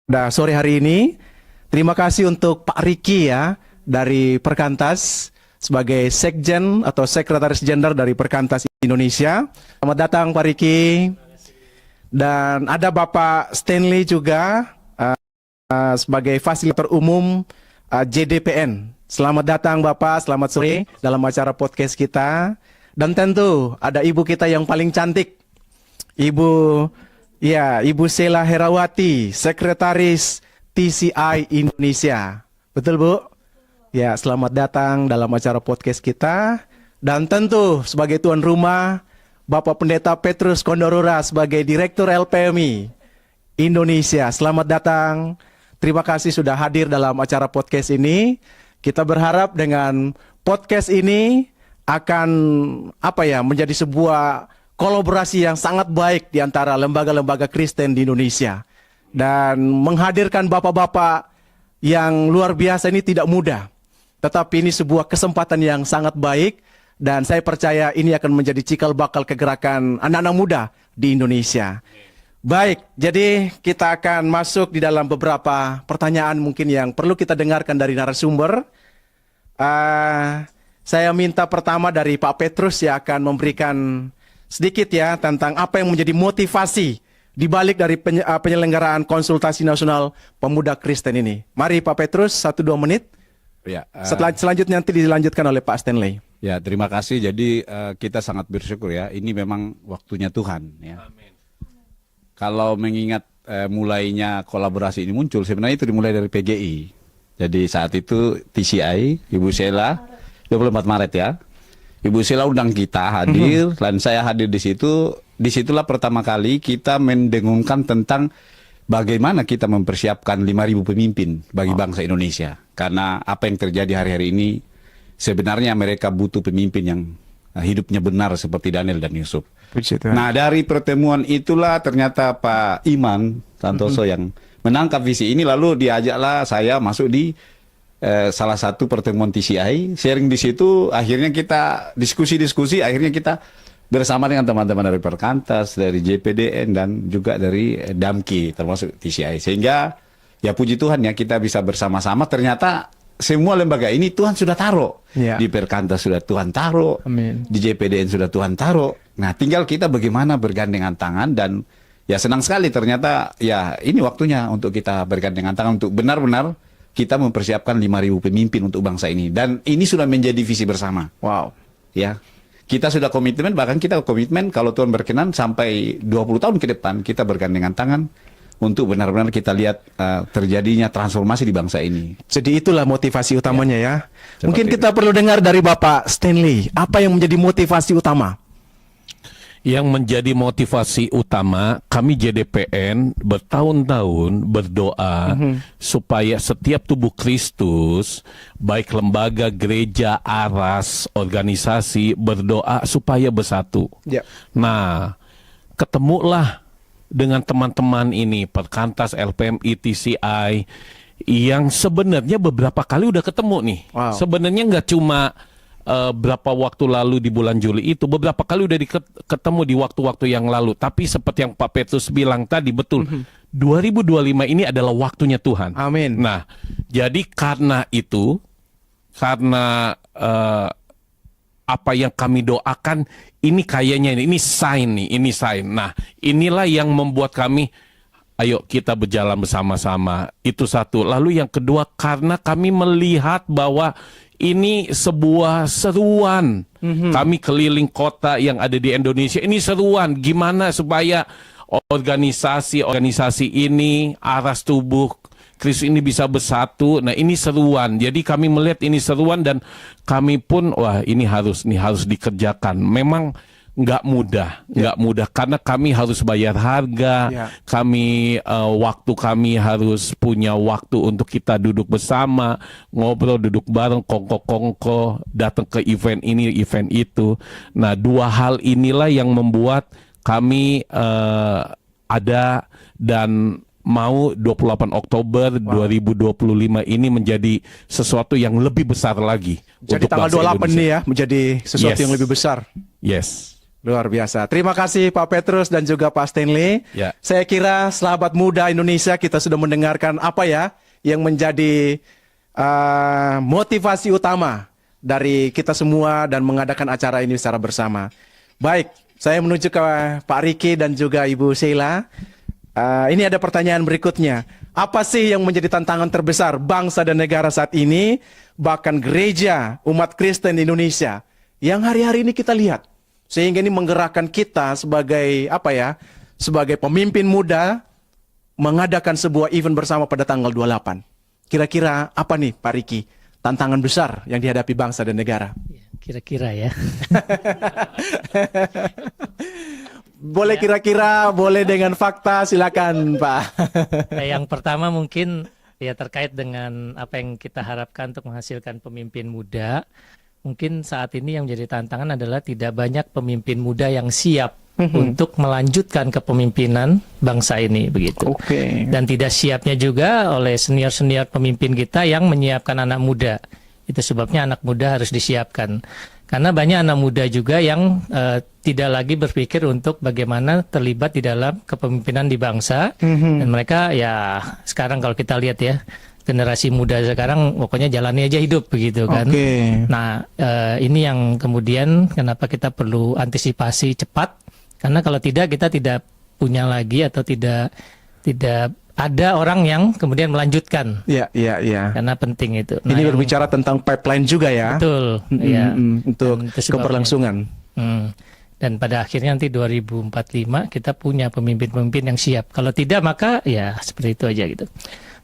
Pada sore hari ini, terima kasih untuk Pak Riki ya dari Perkantas sebagai Sekjen atau Sekretaris Jenderal dari Perkantas Indonesia. Selamat datang Pak Riki. Dan ada Bapak Stanley juga sebagai Fasilitator Umum JDPN. Selamat datang Bapak, selamat sore dalam acara podcast kita. Dan tentu ada ibu kita yang paling cantik, Ibu Sela Herawati, Sekretaris TCI Indonesia. Betul Bu? Ya, selamat datang dalam acara podcast kita. Dan tentu sebagai tuan rumah, Bapak Pendeta Petrus Kondorora sebagai Direktur LPMI Indonesia. Selamat datang. Terima kasih sudah hadir dalam acara podcast ini. Kita berharap dengan podcast ini akan menjadi sebuah kolaborasi yang sangat baik di antara lembaga-lembaga Kristen di Indonesia. Dan menghadirkan bapak-bapak yang luar biasa ini tidak mudah. Tetapi ini sebuah kesempatan yang sangat baik. Dan saya percaya ini akan menjadi cikal bakal kegerakan anak-anak muda di Indonesia. Baik, jadi kita akan masuk di dalam beberapa pertanyaan mungkin yang perlu kita dengarkan dari narasumber. Saya minta pertama dari Pak Petrus yang akan memberikan sedikit ya tentang apa yang menjadi motivasi di balik dari penyelenggaraan konsultasi nasional pemuda Kristen ini. Mari Pak Petrus, 1-2 menit. Ya, Selanjutnya nanti dilanjutkan oleh Pak Stanley. ya, terima kasih. Jadi kita sangat bersyukur ya. Ini memang waktunya Tuhan. Ya. Amin. Kalau mengingat mulainya kolaborasi ini muncul, sebenarnya itu dimulai dari PGI. Jadi saat itu TCI, Ibu Sela, 24 Maret ya. Ibu Sela undang kita hadir, dan saya hadir di situ. Disitulah pertama kali kita mendengungkan tentang bagaimana kita mempersiapkan 5.000 pemimpin bagi bangsa Indonesia. Karena apa yang terjadi hari-hari ini, sebenarnya mereka butuh pemimpin yang hidupnya benar seperti Daniel dan Yusuf. Nah, dari pertemuan itulah ternyata Pak Iman Santoso yang menangkap visi ini, lalu diajaklah saya masuk di salah satu pertemuan TCI, sharing di situ, akhirnya kita diskusi-diskusi, akhirnya kita bersama dengan teman-teman dari Perkantas, dari JPDN, dan juga dari Damki, termasuk TCI. Sehingga, ya puji Tuhan ya, kita bisa bersama-sama, ternyata semua lembaga ini Tuhan sudah taruh. Ya. Di Perkantas sudah Tuhan taruh, Amin. di JPDN sudah Tuhan taruh. Nah, tinggal kita bagaimana bergandengan tangan, dan ya senang sekali ternyata, ya ini waktunya untuk kita bergandengan tangan, untuk benar-benar kita mempersiapkan 5.000 pemimpin untuk bangsa ini. Dan ini sudah menjadi visi bersama. Wow. Ya, kita sudah komitmen, bahkan kita komitmen kalau Tuhan berkenan sampai 20 tahun ke depan kita bergandengan tangan untuk benar-benar kita lihat terjadinya transformasi di bangsa ini. Jadi itulah motivasi utamanya ya. Seperti Mungkin itu. kita perlu dengar dari Bapak Stanley. Apa yang menjadi motivasi utama? Yang menjadi motivasi utama kami JDPN bertahun-tahun berdoa supaya setiap tubuh Kristus, baik lembaga, gereja, aras, organisasi, berdoa supaya bersatu. Ya. Nah, ketemulah dengan teman-teman ini, Perkantas, LPMI, TCI, yang sebenarnya beberapa kali udah ketemu nih. Wow. Sebenarnya nggak cuma berapa waktu lalu di bulan Juli itu, beberapa kali udah ketemu di waktu-waktu yang lalu. Tapi seperti yang Pak Petrus bilang tadi, betul, 2025 ini adalah waktunya Tuhan. Amin. Nah, jadi karena itu, karena apa yang kami doakan, ini kayaknya ini sign nih, ini sign. Nah, inilah yang membuat kami, ayo kita berjalan bersama-sama. Itu satu. Lalu yang kedua, karena kami melihat bahwa ini sebuah seruan. Kami keliling kota yang ada di Indonesia. Ini seruan gimana supaya organisasi ini, aras tubuh Kristus ini bisa bersatu. Nah, ini seruan. Jadi kami melihat ini seruan, dan kami pun ini harus dikerjakan. Memang nggak mudah karena kami harus bayar harga. Kami waktu kami harus punya waktu untuk kita duduk bersama, ngobrol, duduk bareng, kongko datang ke event ini, event itu. Nah, dua hal inilah yang membuat kami ada dan mau 28 Oktober 2025 ini menjadi sesuatu yang lebih besar lagi. Jadi untuk tanggal bangsa 28 Indonesia. nih ya menjadi sesuatu Yes. yang lebih besar. Yes. Luar biasa. Terima kasih Pak Petrus dan juga Pak Stanley. Ya. Saya kira sahabat muda Indonesia kita sudah mendengarkan apa ya yang menjadi motivasi utama dari kita semua dan mengadakan acara ini secara bersama. Baik, saya menuju ke Pak Riki dan juga Ibu Sheila. Ini ada pertanyaan berikutnya. Apa sih yang menjadi tantangan terbesar bangsa dan negara saat ini, bahkan gereja umat Kristen di Indonesia yang hari-hari ini kita lihat? Sehingga ini menggerakkan kita sebagai sebagai pemimpin muda mengadakan sebuah event bersama pada tanggal 28. Kira-kira apa nih Pak Riki tantangan besar yang dihadapi bangsa dan negara? Kira-kira ya. Boleh kira-kira, boleh dengan fakta, silakan Pak. Yang pertama mungkin ya terkait dengan apa yang kita harapkan untuk menghasilkan pemimpin muda. Mungkin saat ini yang menjadi tantangan adalah tidak banyak pemimpin muda yang siap untuk melanjutkan kepemimpinan bangsa ini begitu. Oke. Dan tidak siapnya juga oleh senior-senior pemimpin kita yang menyiapkan anak muda. Itu sebabnya anak muda harus disiapkan. Karena banyak anak muda juga yang tidak lagi berpikir untuk bagaimana terlibat di dalam kepemimpinan di bangsa. Dan mereka ya sekarang kalau kita lihat ya, generasi muda sekarang pokoknya jalani aja hidup begitu kan. Oke. Nah ini yang kemudian kenapa kita perlu antisipasi cepat, karena kalau tidak kita tidak punya lagi atau tidak ada orang yang kemudian melanjutkan. Ya. Karena penting itu. Ini berbicara tentang pipeline juga ya. Betul. Ya. Untuk Dan itu sebabnya. keberlangsungan. Dan pada akhirnya nanti 2045 kita punya pemimpin-pemimpin yang siap. Kalau tidak maka ya seperti itu aja gitu.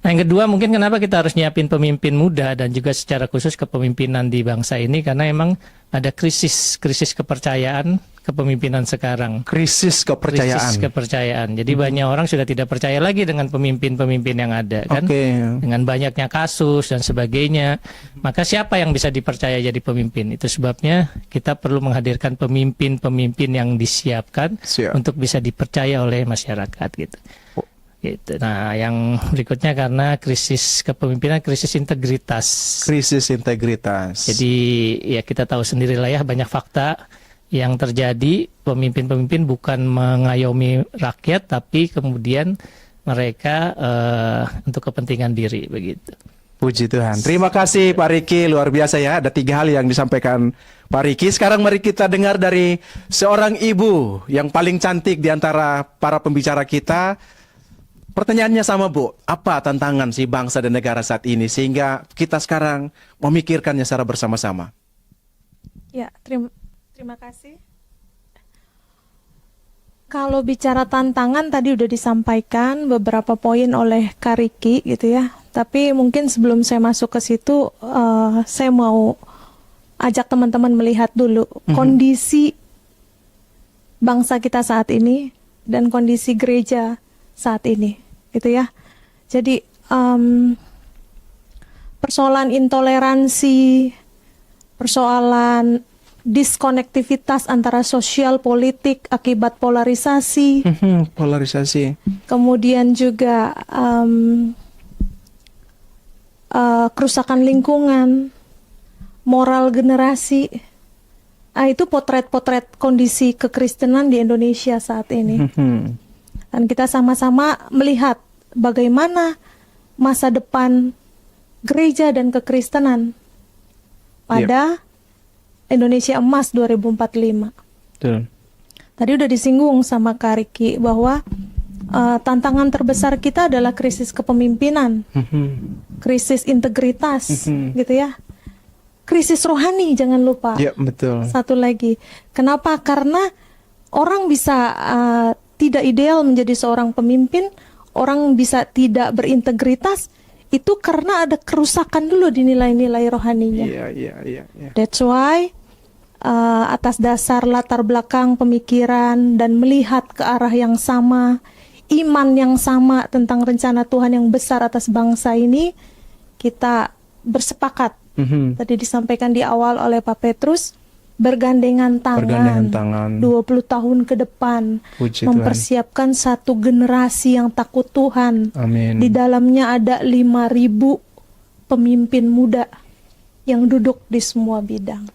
Nah yang kedua mungkin kenapa kita harus nyiapin pemimpin muda dan juga secara khusus kepemimpinan di bangsa ini, karena emang ada krisis kepercayaan kepemimpinan sekarang. Krisis kepercayaan. Krisis kepercayaan. Jadi banyak orang sudah tidak percaya lagi dengan pemimpin-pemimpin yang ada kan. Oke. Dengan banyaknya kasus dan sebagainya. Maka siapa yang bisa dipercaya jadi pemimpin? Itu sebabnya kita perlu menghadirkan pemimpin-pemimpin yang disiapkan Siap. untuk bisa dipercaya oleh masyarakat gitu. Gitu. Nah, yang berikutnya karena krisis kepemimpinan, krisis integritas. Krisis integritas. Jadi ya kita tahu sendirilah ya, banyak fakta yang terjadi. Pemimpin-pemimpin bukan mengayomi rakyat, tapi kemudian mereka untuk kepentingan diri begitu. Puji Tuhan. Terima kasih Pak Riki, luar biasa ya. Ada 3 hal yang disampaikan Pak Riki. Sekarang mari kita dengar dari seorang ibu yang paling cantik di antara para pembicara kita. Pertanyaannya sama Bu, apa tantangan si bangsa dan negara saat ini sehingga kita sekarang memikirkannya secara bersama-sama? Ya, terima kasih. Kalau bicara tantangan tadi udah disampaikan beberapa poin oleh Kak Riki gitu ya. Tapi mungkin sebelum saya masuk ke situ, saya mau ajak teman-teman melihat dulu kondisi bangsa kita saat ini dan kondisi gereja saat ini, gitu ya. Jadi persoalan intoleransi, persoalan diskonektivitas antara sosial politik akibat polarisasi, Polarisasi. kemudian juga kerusakan lingkungan, moral generasi. Itu potret-potret kondisi kekristenan di Indonesia saat ini. Dan kita sama-sama melihat bagaimana masa depan gereja dan kekristenan pada Indonesia Emas 2045. Betul. Tadi udah disinggung sama Kak Riki bahwa tantangan terbesar kita adalah krisis kepemimpinan, krisis integritas, gitu ya. Krisis rohani, jangan lupa. Ya, betul. Satu lagi, kenapa? Karena orang bisa tidak ideal menjadi seorang pemimpin, orang bisa tidak berintegritas, itu karena ada kerusakan dulu di nilai-nilai rohaninya. Iya. That's why atas dasar latar belakang pemikiran dan melihat ke arah yang sama, iman yang sama tentang rencana Tuhan yang besar atas bangsa ini, kita bersepakat. Tadi disampaikan di awal oleh Pak Petrus, bergandengan tangan, 20 tahun ke depan, Puji mempersiapkan satu generasi yang takut Tuhan. Amin. Di dalamnya ada 5.000 pemimpin muda yang duduk di semua bidang.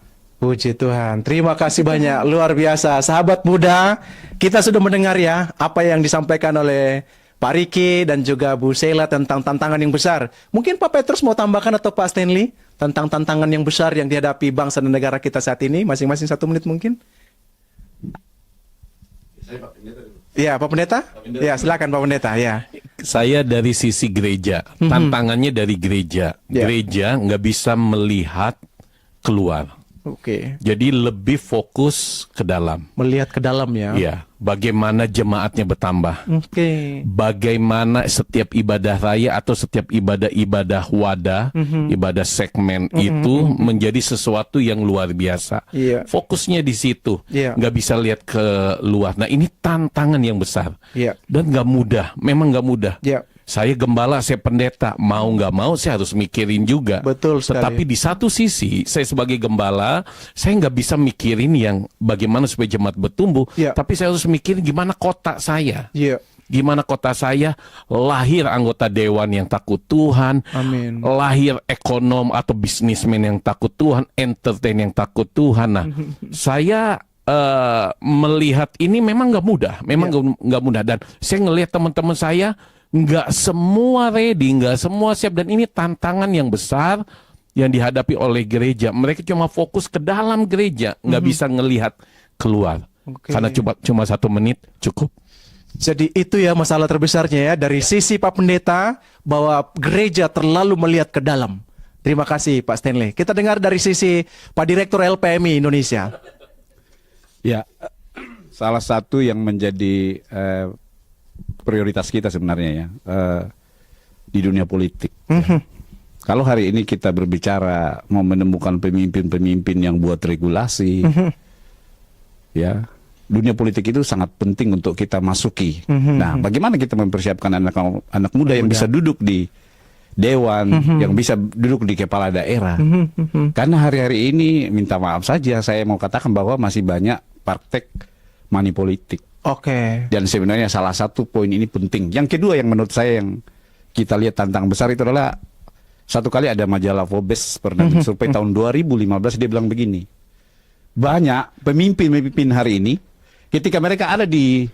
Puji Tuhan. Terima kasih banyak. Luar biasa. Sahabat muda, kita sudah mendengar ya apa yang disampaikan oleh Pak Riki dan juga Bu Sheila tentang tantangan yang besar. Mungkin Pak Petrus mau tambahkan atau Pak Stanley tentang tantangan yang besar yang dihadapi bangsa dan negara kita saat ini. Masing-masing 1 menit mungkin. Ya, Pak Pendeta. Ya, silakan Pak Pendeta. Ya. Saya dari sisi gereja, tantangannya dari gereja. Ya. Gereja nggak bisa melihat keluar. Oke. Jadi lebih fokus ke dalam. Melihat ke dalam ya. Iya, bagaimana jemaatnya bertambah. Oke. Bagaimana setiap ibadah raya atau setiap ibadah-ibadah wadah, ibadah segmen itu menjadi sesuatu yang luar biasa. Iya. Fokusnya di situ, Iya. nggak bisa lihat ke luar. Nah ini tantangan yang besar Iya. dan nggak mudah, memang nggak mudah. Iya. Saya gembala, saya pendeta, mau nggak mau saya harus mikirin juga. Betul sekali. Tetapi di satu sisi, saya sebagai gembala, saya nggak bisa mikirin yang bagaimana supaya jemaat bertumbuh. Ya. Tapi saya harus mikirin gimana kota saya. Iya. Gimana kota saya lahir anggota dewan yang takut Tuhan, Amin. lahir ekonom atau bisnismen yang takut Tuhan, entertain yang takut Tuhan. Nah, saya melihat ini memang nggak mudah, memang nggak mudah. Dan saya ngelihat teman-teman saya nggak semua ready, nggak semua siap, dan ini tantangan yang besar yang dihadapi oleh gereja. Mereka cuma fokus ke dalam gereja, nggak bisa ngelihat keluar. Oke. Karena cuma 1 menit cukup. Jadi itu ya masalah terbesarnya ya dari sisi Pak Pendeta bahwa gereja terlalu melihat ke dalam. Terima kasih Pak Stanley. Kita dengar dari sisi Pak Direktur LPMI Indonesia. Ya, salah satu yang menjadi prioritas kita sebenarnya ya di dunia politik. Kalau hari ini kita berbicara mau menemukan pemimpin-pemimpin yang buat regulasi, ya dunia politik itu sangat penting untuk kita masuki. Nah, bagaimana kita mempersiapkan anak muda yang bisa duduk di dewan, yang bisa duduk di kepala daerah? Karena hari-hari ini, minta maaf saja, saya mau katakan bahwa masih banyak praktek money politik. Oke. Dan sebenarnya salah satu poin ini penting. Yang kedua yang menurut saya yang kita lihat tantangan besar itu adalah, satu kali ada majalah Forbes pernah survei tahun 2015, dia bilang begini, banyak pemimpin-pemimpin hari ini ketika mereka ada di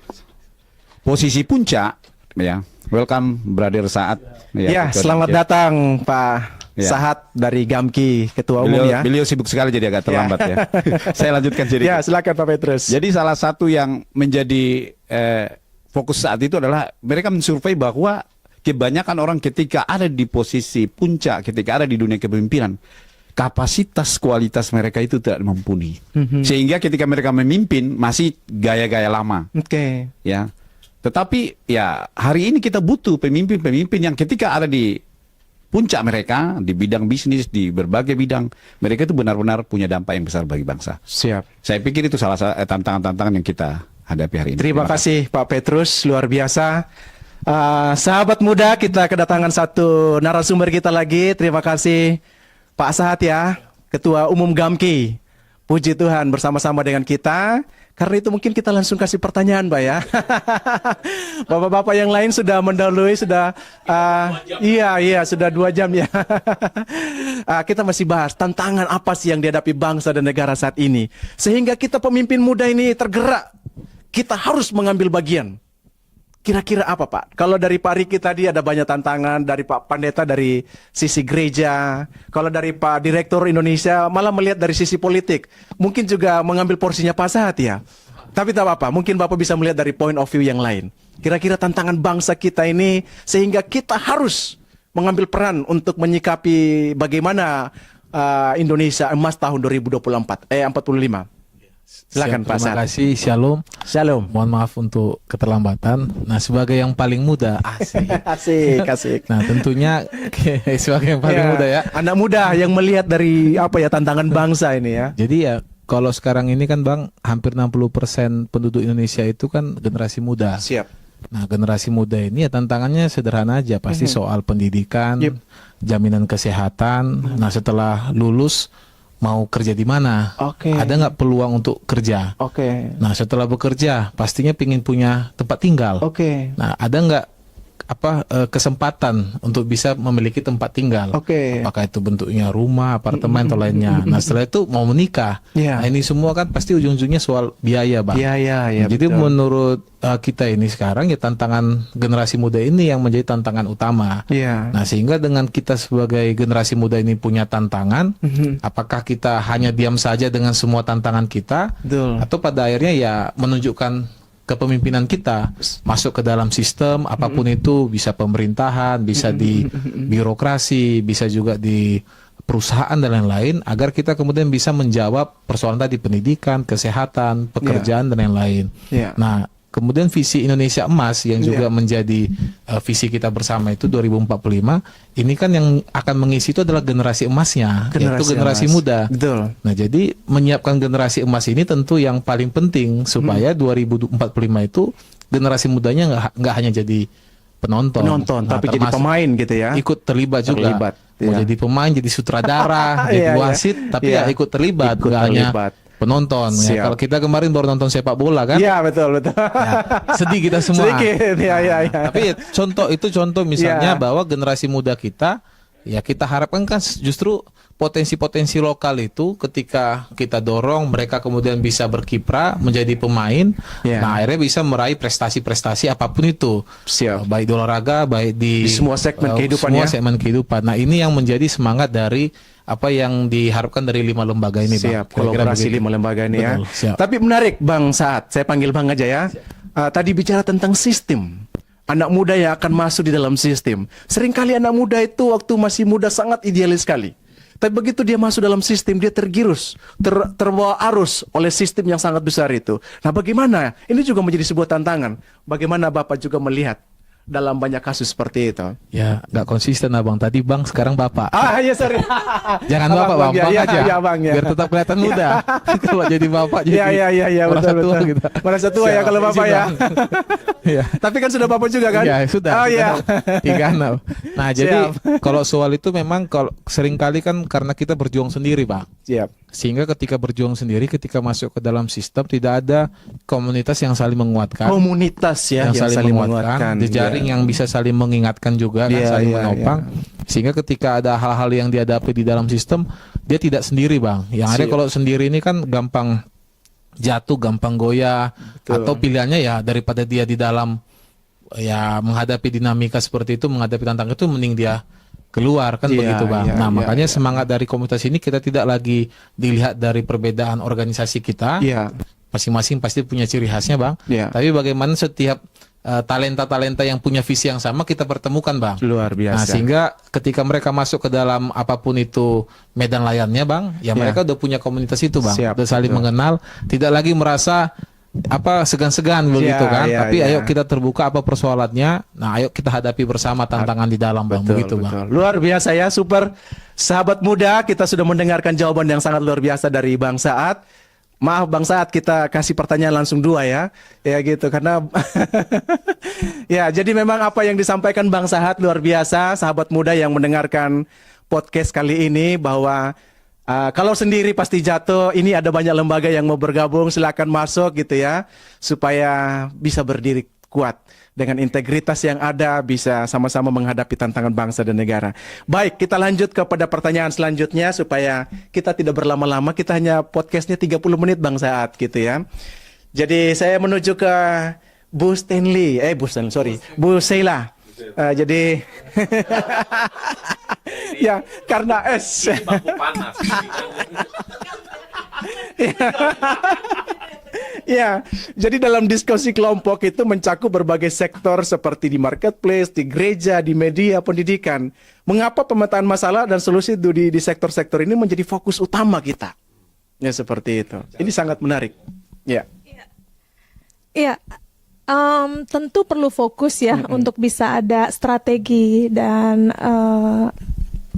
posisi puncak, ya, welcome brother Saat. Ya, selamat datang Pak Ya. Sahat dari Gamki, Ketua Umum ya. Beliau sibuk sekali jadi agak terlambat ya. Saya lanjutkan cerita. Ya, silakan Pak Petrus. Jadi salah satu yang menjadi fokus saat itu adalah mereka mensurvei bahwa kebanyakan orang ketika ada di posisi puncak, ketika ada di dunia kepemimpinan, kapasitas kualitas mereka itu tidak mumpuni. Sehingga ketika mereka memimpin masih gaya-gaya lama. Oke. Ya. Tetapi ya hari ini kita butuh pemimpin-pemimpin yang ketika ada di puncak mereka di bidang bisnis, di berbagai bidang, mereka itu benar-benar punya dampak yang besar bagi bangsa. Siap. Saya pikir itu salah satu tantangan-tantangan yang kita hadapi hari ini. Terima kasih Pak Petrus, luar biasa. Sahabat muda, kita kedatangan satu narasumber kita lagi. Terima kasih Pak Sahat ya, Ketua Umum Gamki. Puji Tuhan bersama-sama dengan kita. Karena itu mungkin kita langsung kasih pertanyaan Pak ya. Bapak-bapak yang lain sudah mendahului, sudah iya sudah 2 jam ya. Kita masih bahas tantangan apa sih yang dihadapi bangsa dan negara saat ini. Sehingga kita pemimpin muda ini tergerak. Kita harus mengambil bagian. Kira-kira apa Pak? Kalau dari Pak Riki tadi ada banyak tantangan, dari Pak Pendeta dari sisi gereja, kalau dari Pak Direktur Indonesia malah melihat dari sisi politik. Mungkin juga mengambil porsinya Pak Sahat ya. Tapi tak apa-apa, mungkin Bapak bisa melihat dari point of view yang lain. Kira-kira tantangan bangsa kita ini sehingga kita harus mengambil peran untuk menyikapi bagaimana Indonesia emas tahun 2045. Silakan Pak Terima Sahat. kasih, Shalom. Shalom. Mohon maaf untuk keterlambatan. Nah, sebagai yang paling muda, asik. Asik. Nah, tentunya sebagai yang paling muda ya. Anak muda yang melihat dari tantangan bangsa ini ya. Jadi ya, kalau sekarang ini kan Bang, hampir 60% penduduk Indonesia itu kan generasi muda. Siap. Nah, generasi muda ini ya tantangannya sederhana aja, pasti soal pendidikan, Yep. jaminan kesehatan. Nah, setelah lulus mau kerja di mana? Oke. Ada nggak peluang untuk kerja? Oke. Nah, setelah bekerja, pastinya pingin punya tempat tinggal. Oke. Nah, ada nggak kesempatan untuk bisa memiliki tempat tinggal. Oke. Apakah itu bentuknya rumah, apartemen atau lainnya. Nah, setelah itu mau menikah. Iya. Nah, ini semua kan pasti ujung-ujungnya soal biaya, Bang. Iya, Jadi betul. menurut kita ini sekarang ya tantangan generasi muda ini yang menjadi tantangan utama. Iya. Nah, sehingga dengan kita sebagai generasi muda ini punya tantangan, apakah kita hanya diam saja dengan semua tantangan kita, Betul. atau pada akhirnya ya menunjukkan kepemimpinan kita masuk ke dalam sistem apapun itu, bisa pemerintahan, bisa di birokrasi, bisa juga di perusahaan dan lain-lain, agar kita kemudian bisa menjawab persoalan tadi pendidikan, kesehatan, pekerjaan dan lain-lain. Iya. Nah, kemudian visi Indonesia Emas yang juga Iya. menjadi visi kita bersama itu 2045, ini kan yang akan mengisi itu adalah generasi emasnya, yaitu generasi emas. muda. Betul. Nah, jadi menyiapkan generasi emas ini tentu yang paling penting supaya 2045 itu generasi mudanya nggak hanya jadi penonton, Nah, tapi jadi termasuk pemain gitu ya. ikut terlibat juga. Terlibat, Mau ya. jadi pemain, jadi sutradara, jadi Iya, iya. wasit, tapi Iya. ya ikut terlibat, Ikut nggak hanya terlibat. penonton. Ya, Siap. kalau kita kemarin baru nonton sepak bola kan, Iya, betul. ya, sedih kita semua. Sedikit, ya. Tapi contoh misalnya Iya. bahwa generasi muda kita, ya kita harapkan kan justru potensi-potensi lokal itu ketika kita dorong mereka kemudian bisa berkiprah menjadi pemain, Iya. nah akhirnya bisa meraih prestasi-prestasi apapun itu. Siap. Baik di olahraga, baik Di di semua segmen kehidupan semua ya. segmen kehidupan. Nah, ini yang menjadi semangat dari apa yang diharapkan dari 5 lembaga ini, Bang. Siap, Kira-kira kolaborasi begitu. 5 lembaga ini ya. Betul, siap. Tapi menarik Bang Saat, saya panggil Bang aja ya. Tadi bicara tentang sistem. Anak muda yang akan masuk di dalam sistem. Seringkali anak muda itu waktu masih muda sangat idealis sekali. Tapi begitu dia masuk dalam sistem, dia tergirus, terbawa arus oleh sistem yang sangat besar itu. Nah bagaimana? Ini juga menjadi sebuah tantangan. Bagaimana Bapak juga melihat dalam banyak kasus seperti itu? Ya, nggak konsisten Abang. Tadi Bang, sekarang Bapak. Iya sorry. Jangan Abang, Bapak, Bang, ya, Bang ya, aja. ya, Bang, ya. Biar tetap kelihatan muda. Kalau jadi Bapak jadi Iya, merasa betul, tua betul. gitu. Merasa tua ya Siap, kalau Bapak izin, ya. Bang. Iya. Tapi kan sudah Bapak juga kan? Ya sudah. Oh iya. 3 Nah, jadi kalau soal itu memang kalau seringkali kan karena kita berjuang sendiri, Pak. Siap. Sehingga ketika berjuang sendiri, ketika masuk ke dalam sistem tidak ada komunitas yang saling menguatkan. Komunitas ya yang saling menguatkan, jejaring yang bisa saling mengingatkan juga kan, Iya, saling iya, menopang, sehingga ketika ada hal-hal yang dihadapi di dalam sistem dia tidak sendiri, Bang. Yang ada Siap. kalau sendiri ini kan gampang jatuh, gampang goyah, Betul. atau pilihannya ya daripada dia di dalam ya menghadapi dinamika seperti itu, menghadapi tantangan itu, mending dia keluar kan, Iya, begitu Bang. iya, Nah, iya, makanya iya. semangat dari komunitas ini kita tidak lagi dilihat dari perbedaan organisasi kita. Iya. Masing-masing pasti punya ciri khasnya, Bang. Iya. Tapi bagaimana setiap talenta-talenta yang punya visi yang sama kita pertemukan, Bang. Luar biasa. Nah, sehingga ketika mereka masuk ke dalam apapun itu medan layarnya, Bang, ya mereka udah punya komunitas itu, Bang. Siap, Udah saling betul. mengenal, tidak lagi merasa segan-segan begitu kan. iya, Tapi iya. ayo kita terbuka apa persoalannya. Nah, ayo kita hadapi bersama tantangan di dalam, Bang. Begitu, Bang. Luar biasa ya, super. Sahabat muda, kita sudah mendengarkan jawaban yang sangat luar biasa dari Bang Saat. Maaf Bang Saat, kita kasih pertanyaan langsung 2 ya. Ya gitu, karena ya, jadi memang apa yang disampaikan Bang Saat luar biasa, sahabat muda yang mendengarkan podcast kali ini, bahwa kalau sendiri pasti jatuh. Ini ada banyak lembaga yang mau bergabung, silakan masuk gitu ya, supaya bisa berdiri kuat dengan integritas yang ada, bisa sama-sama menghadapi tantangan bangsa dan negara. Baik, kita lanjut kepada pertanyaan selanjutnya supaya kita tidak berlama-lama. Kita hanya podcastnya 30 menit Bang Saat gitu ya. Jadi saya menuju ke Bu Sheila. Jadi ya karena ya, jadi dalam diskusi kelompok itu mencakup berbagai sektor seperti di marketplace, di gereja, di media, pendidikan. Mengapa pemetaan masalah dan solusi itu di sektor-sektor ini menjadi fokus utama kita? Ya seperti itu. Ini sangat menarik. Ya. Iya, tentu perlu fokus ya untuk bisa ada strategi dan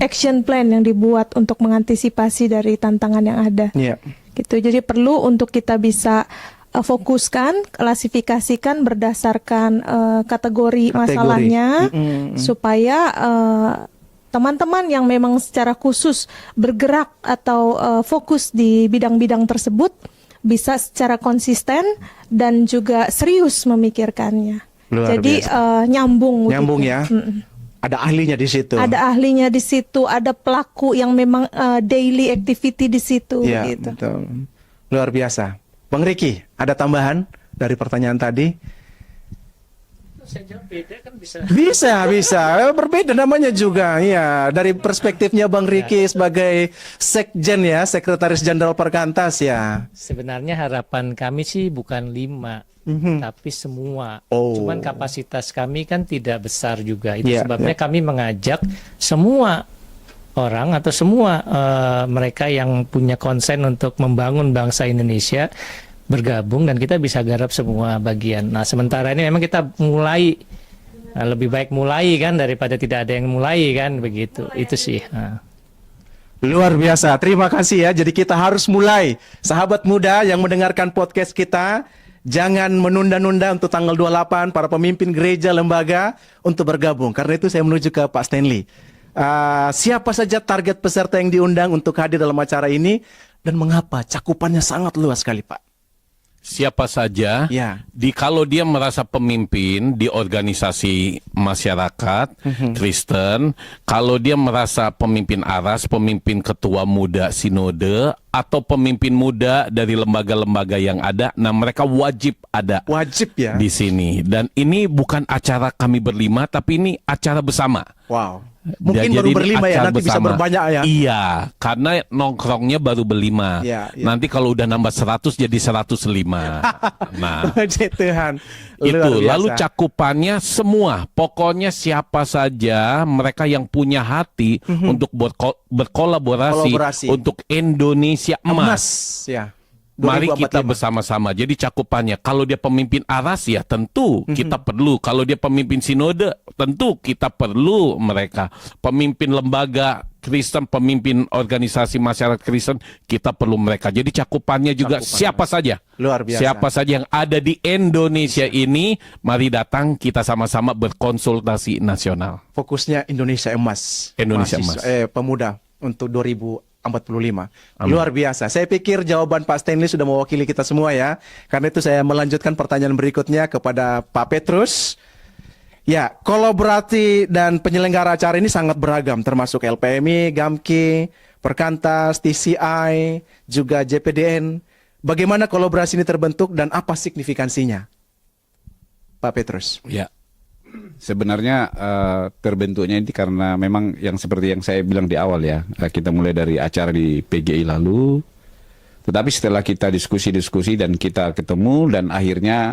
action plan yang dibuat untuk mengantisipasi dari tantangan yang ada. Iya. Gitu. Jadi perlu untuk kita bisa fokuskan, klasifikasikan berdasarkan kategori masalahnya, supaya teman-teman yang memang secara khusus bergerak atau fokus di bidang-bidang tersebut bisa secara konsisten dan juga serius memikirkannya. Luar Jadi nyambung. Nyambung gitu. ya. Ada ahlinya di situ. Ada ahlinya di situ, ada pelaku yang memang daily activity di situ. Iya, Gitu. betul. Luar biasa. Bang Riki, ada tambahan dari pertanyaan tadi? Saya jawab beda kan bisa. Bisa. Berbeda namanya juga. Ya, dari perspektifnya Bang Riki sebagai sekjen ya, Sekretaris Jenderal Perkantas ya. Sebenarnya harapan kami sih bukan 5, tapi semua. Oh. Cuman kapasitas kami kan tidak besar juga. Itu Iya, sebabnya kami mengajak semua orang atau semua mereka yang punya konsen untuk membangun bangsa Indonesia bergabung dan kita bisa garap semua bagian. Nah, sementara ini memang kita mulai lebih baik mulai kan daripada tidak ada yang mulai kan begitu. Itu sih. Nah. Luar biasa. Terima kasih ya. Jadi kita harus mulai. Sahabat muda yang mendengarkan podcast kita, jangan menunda-nunda untuk tanggal 28 para pemimpin gereja lembaga untuk bergabung. Karena itu saya menuju ke Pak Stanley. Siapa saja target peserta yang diundang untuk hadir dalam acara ini dan mengapa cakupannya sangat luas sekali, Pak? Siapa saja, Ya. kalau dia merasa pemimpin di organisasi masyarakat Kristen, kalau dia merasa pemimpin ARAS, pemimpin ketua muda sinode, atau pemimpin muda dari lembaga-lembaga yang ada, nah mereka wajib ada Wajib ya. di sini. Dan ini bukan acara kami berlima, tapi ini acara bersama. Wow. Mungkin Ya, baru jadi berlima ya, acara nanti bisa bersama. berbanyak ya. Iya, karena nongkrongnya baru berlima. Iya, iya. Nanti kalau udah nambah 100 jadi 105. Nah, Puji Tuhan. itu Luar biasa. lalu cakupannya semua, pokoknya siapa saja mereka yang punya hati untuk berkolaborasi Kolaborasi. untuk Indonesia emas emas. ya. Mari 2045. kita bersama-sama. Jadi cakupannya, kalau dia pemimpin ARAS ya tentu kita perlu. Kalau dia pemimpin sinode, tentu kita perlu mereka. Pemimpin lembaga Kristen, pemimpin organisasi masyarakat Kristen, kita perlu mereka. Jadi cakupannya juga siapa saja. Luar biasa. Siapa saja yang ada di Indonesia ini, mari datang kita sama-sama berkonsultasi nasional. Fokusnya Indonesia Emas. Indonesia Emas. Pemuda untuk 2045. Luar biasa. Saya pikir jawaban Pak Stanley sudah mewakili kita semua ya. Karena itu saya melanjutkan pertanyaan berikutnya kepada Pak Petrus. Ya, kolaborasi dan penyelenggara acara ini sangat beragam, termasuk LPMI, GAMKI, Perkantas, TCI, juga JPDN. Bagaimana kolaborasi ini terbentuk dan apa signifikansinya? Pak Petrus. Ya, sebenarnya terbentuknya ini karena memang yang seperti yang saya bilang di awal ya, kita mulai dari acara di PGI lalu, tetapi setelah kita diskusi-diskusi dan kita ketemu dan akhirnya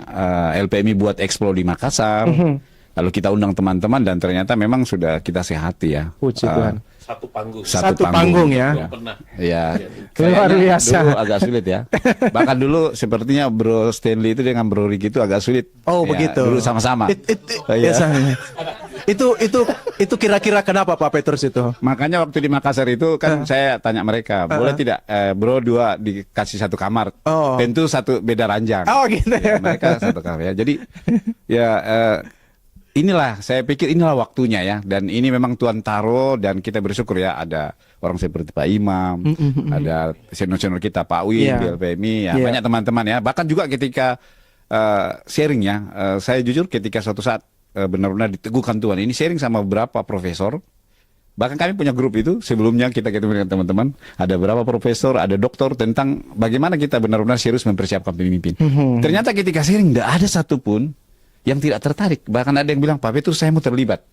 LPMI buat Expo di Makassar, lalu kita undang teman-teman dan ternyata memang sudah kita sehati ya. Puji Tuhan. Satu panggung. Satu panggung ya. Ya, Luar kayaknya biasa. dulu agak sulit ya. Bahkan dulu sepertinya Bro Stanley itu dengan Bro Ricky itu agak sulit. Oh, Ya, begitu. Dulu sama-sama. Ya, sama. Itu kira-kira kenapa Pak Petrus itu? Makanya waktu di Makassar itu kan saya tanya mereka, boleh tidak Bro dua dikasih satu kamar? Oh. Tentu satu beda ranjang. Oh, gitu ya. Mereka satu kamar ya. Jadi ya inilah saya pikir inilah waktunya ya, dan ini memang Tuhan taruh dan kita bersyukur ya ada orang seperti Pak Imam, ada senior-senior kita Pak Win, Iya. di LPMI ya, Iya. banyak teman-teman ya. Bahkan juga ketika sharing ya, saya jujur ketika suatu saat benar-benar diteguhkan Tuhan, ini sharing sama beberapa profesor. Bahkan kami punya grup itu sebelumnya kita ketemu dengan teman-teman, ada beberapa profesor, ada doktor tentang bagaimana kita benar-benar serius mempersiapkan pemimpin. Ternyata ketika sharing tidak ada satupun yang tidak tertarik. Bahkan ada yang bilang, Pak Petrus saya mau terlibat.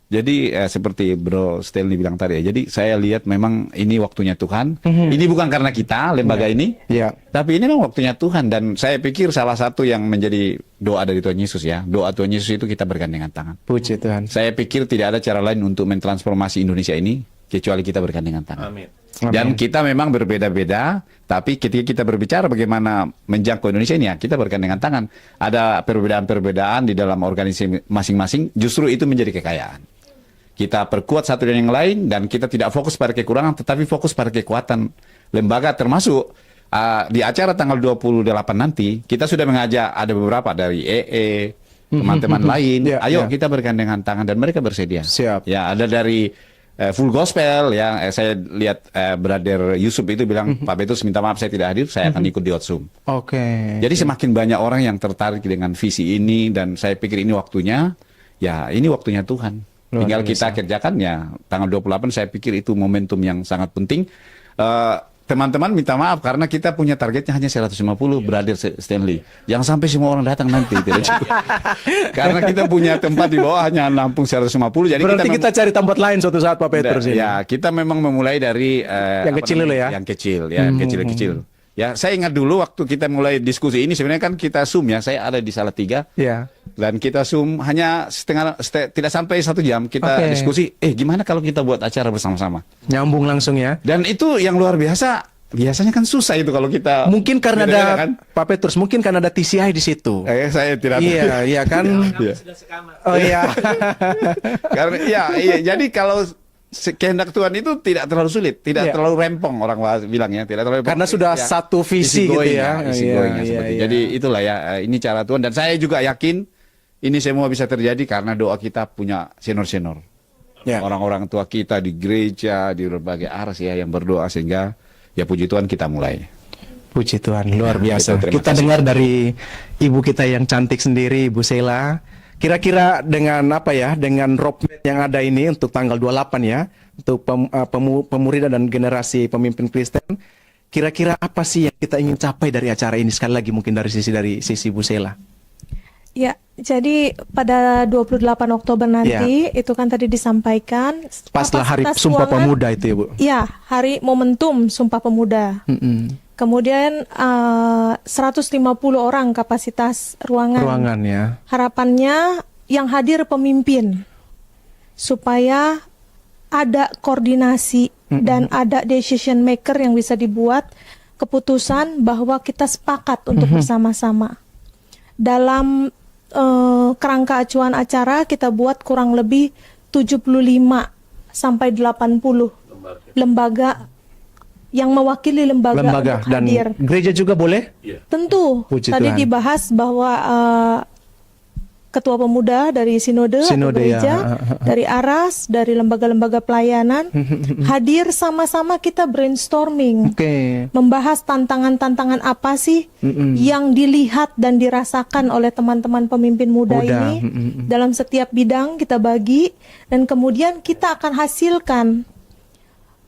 Jadi seperti Bro Stanley bilang tadi ya, jadi saya lihat memang ini waktunya Tuhan. Ini bukan karena kita lembaga ini, Iya. tapi ini memang waktunya Tuhan. Dan saya pikir salah satu yang menjadi doa dari Tuhan Yesus ya, doa Tuhan Yesus itu kita bergandengan tangan. Puji Tuhan. Saya pikir tidak ada cara lain untuk mentransformasi Indonesia ini kecuali kita bergandengan tangan. Amin. Dan kita memang berbeda-beda, tapi ketika kita berbicara bagaimana menjangkau Indonesia ini ya, kita bergandengan tangan. Ada perbedaan-perbedaan di dalam organisasi masing-masing, justru itu menjadi kekayaan. Kita perkuat satu dan yang lain, dan kita tidak fokus pada kekurangan, tetapi fokus pada kekuatan lembaga, termasuk di acara tanggal 28 nanti, kita sudah mengajak ada beberapa dari teman-teman lain, Ya, ayo ya. kita bergandengan tangan, dan mereka bersedia. Siap. Ya, ada dari full gospel ya. Saya lihat Brother Yusuf itu bilang, Pak Petrus minta maaf saya tidak hadir, saya akan ikut di Otsum. Oke. Jadi semakin banyak orang yang tertarik dengan visi ini, dan saya pikir ini waktunya, ya ini waktunya Tuhan. Luar Tinggal biasa. kita kerjakan ya. Tanggal 28 saya pikir itu momentum yang sangat penting. Teman-teman minta maaf karena kita punya targetnya hanya 150 Brother Stanley. Jangan sampai semua orang datang nanti. Tidak cukup. Karena kita punya tempat di bawah hanya nampung 150. Jadi Berarti kita cari tempat lain suatu saat Pak Petrus ini. ya, kita memang memulai dari Yang kecil dulu ya? Yang kecil, ya, kecil-kecil. Ya, saya ingat dulu waktu kita mulai diskusi ini, sebenarnya kan kita Zoom ya, saya ada di Salatiga. Ya. Dan kita Zoom hanya tidak sampai 1 jam kita Oke. diskusi, gimana kalau kita buat acara bersama-sama. Nyambung langsung ya. Dan itu yang luar biasa, biasanya kan susah itu kalau kita Mungkin karena beda-beda ada kan? Pak Petrus, mungkin karena ada TCI di situ. Saya tidak tahu. Iya, iya kan? Iya. Oh iya. Karena iya, jadi kalau kehendak Tuhan itu tidak terlalu sulit, tidak Iya. terlalu rempong orang bilang ya, tidak terlalu rempong. Karena sudah Ya, satu visi easy gitu going ya. easy Iya, going ya, iya, seperti. iya. Jadi itulah ya, ini cara Tuhan, dan saya juga yakin ini semua bisa terjadi karena doa kita punya senior-senior. Ya. Orang-orang tua kita di gereja, di berbagai arah ya yang berdoa, sehingga ya puji Tuhan kita mulai. Puji Tuhan, luar biasa. Terima Kita kasih. dengar dari ibu kita yang cantik sendiri, Ibu Sheila. Kira-kira dengan apa ya, dengan roadmap yang ada ini untuk tanggal 28 ya, untuk pemuridan dan generasi pemimpin Kristen, kira-kira apa sih yang kita ingin capai dari acara ini? Sekali lagi mungkin dari sisi Ibu Sheila. Ya, jadi pada 28 Oktober nanti itu kan tadi disampaikan Paslah Hari kapasitas Sumpah ruangan. Pemuda itu ya Bu. Ya, hari momentum Sumpah Pemuda. Kemudian 150 orang kapasitas ruangan. Ruangan ya. Harapannya yang hadir pemimpin supaya ada koordinasi dan ada decision maker yang bisa dibuat keputusan bahwa kita sepakat untuk bersama-sama. Dalam kerangka acuan acara kita buat kurang lebih 75 sampai 80 lembaga yang mewakili lembaga untuk Dan hadir. gereja juga boleh? Tentu, Puji tadi Tuhan. dibahas bahwa ketua pemuda dari sinode, atau Sinode, gereja, ya. dari ARAS, dari lembaga-lembaga pelayanan, hadir sama-sama kita brainstorming, Oke. membahas tantangan-tantangan apa sih yang dilihat dan dirasakan oleh teman-teman pemimpin muda ini dalam setiap bidang kita bagi, dan kemudian kita akan hasilkan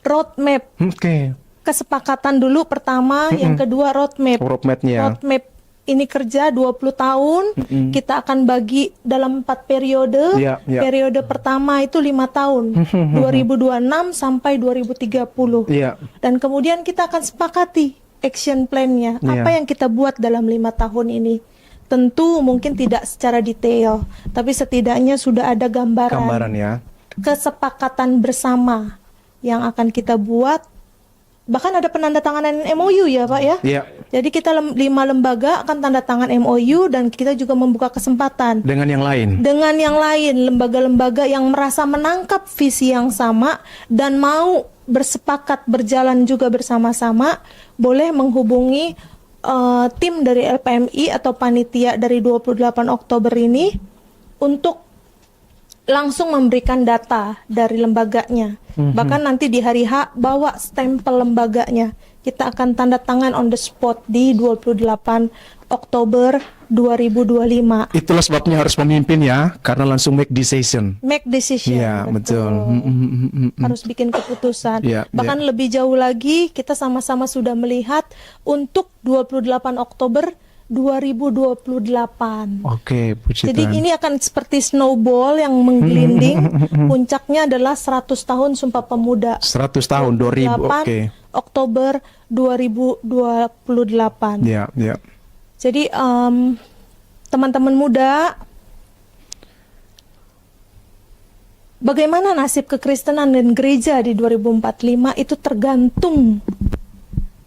roadmap. Oke. Kesepakatan dulu pertama, yang kedua roadmap. Roadmap-nya. Roadmap ini kerja 20 tahun, kita akan bagi dalam 4 periode. Ya, ya. Periode pertama itu 5 tahun, 2026 sampai 2030. Iya. Dan kemudian kita akan sepakati action plan-nya. Iya. Apa yang kita buat dalam 5 tahun ini. Tentu mungkin tidak secara detail, tapi setidaknya sudah ada Gambaran ya. kesepakatan bersama yang akan kita buat. Bahkan ada penandatanganan MOU ya Pak ya. Iya. Jadi kita 5 lembaga akan tanda tangan MOU, dan kita juga membuka kesempatan Dengan yang lain. dengan yang lain, lembaga-lembaga yang merasa menangkap visi yang sama dan mau bersepakat berjalan juga bersama-sama, boleh menghubungi tim dari LPMI atau panitia dari 28 Oktober ini untuk langsung memberikan data dari lembaganya. Bahkan nanti di hari H bawa stempel lembaganya. Kita akan tanda tangan on the spot di 28 Oktober 2025. Itulah sebabnya harus memimpin ya, karena langsung make decision. Make decision. Iya, betul. Harus bikin keputusan. Iya, Bahkan lebih jauh lagi, kita sama-sama sudah melihat untuk 28 Oktober 2028. Oke, puji Jadi Tuhan. ini akan seperti snowball yang menggelinding. Puncaknya adalah 100 tahun Sumpah Pemuda. 100 tahun 2000. 28 Oke. Oktober 2028. Ya, ya. Jadi teman-teman muda, bagaimana nasib kekristenan dan gereja di 2045 itu tergantung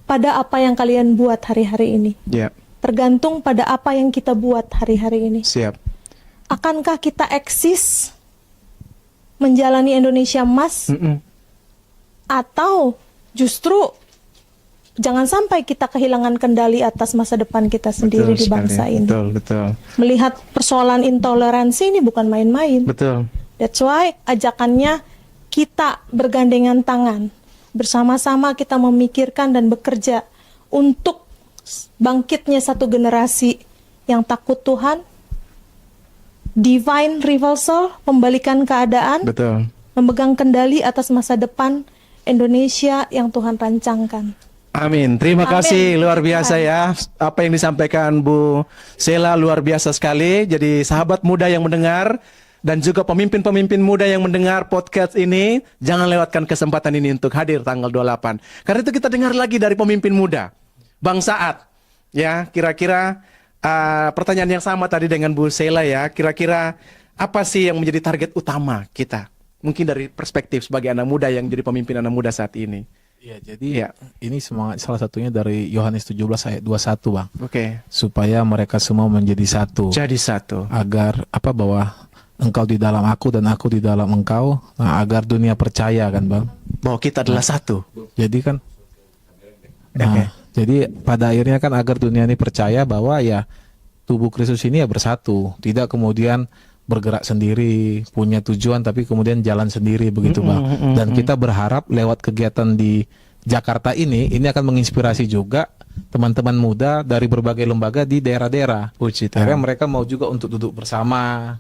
pada apa yang kalian buat hari-hari ini. Ya, Tergantung pada apa yang kita buat hari-hari ini. siap. Akankah kita eksis menjalani Indonesia Emas, atau justru jangan sampai kita kehilangan kendali atas masa depan kita sendiri di Betul bangsa sekali. ini. Betul, betul. Melihat persoalan intoleransi ini bukan main-main. Betul. That's why ajakannya kita bergandengan tangan, bersama-sama kita memikirkan dan bekerja untuk bangkitnya satu generasi yang takut Tuhan, divine reversal, pembalikan keadaan, Betul. memegang kendali atas masa depan Indonesia yang Tuhan rancangkan. Amin. Terima Amin. kasih, luar biasa ya. Apa yang disampaikan Bu Sela luar biasa sekali. Jadi sahabat muda yang mendengar dan juga pemimpin-pemimpin muda yang mendengar podcast ini, jangan lewatkan kesempatan ini untuk hadir tanggal 28. Karena itu kita dengar lagi dari pemimpin muda, Bang Saat. Ya, kira-kira pertanyaan yang sama tadi dengan Bu Sela ya. Kira-kira apa sih yang menjadi target utama kita? Mungkin dari perspektif sebagai anak muda yang jadi pemimpin anak muda saat ini. Ya, jadi Ya. ini semangat salah satunya dari Yohanes 17 ayat 21, Bang. Oke. Supaya mereka semua menjadi satu. Jadi satu. Agar bahwa engkau di dalam aku dan aku di dalam engkau, nah, agar dunia percaya kan, Bang. Bahwa kita adalah satu. Jadi kan Oke. jadi pada akhirnya kan agar dunia ini percaya bahwa ya tubuh Kristus ini ya bersatu, tidak kemudian bergerak sendiri, punya tujuan tapi kemudian jalan sendiri begitu, Bang. Dan kita berharap lewat kegiatan di Jakarta ini akan menginspirasi juga teman-teman muda dari berbagai lembaga di daerah-daerah. Puji Tuhan. Akhirnya mereka mau juga untuk duduk bersama,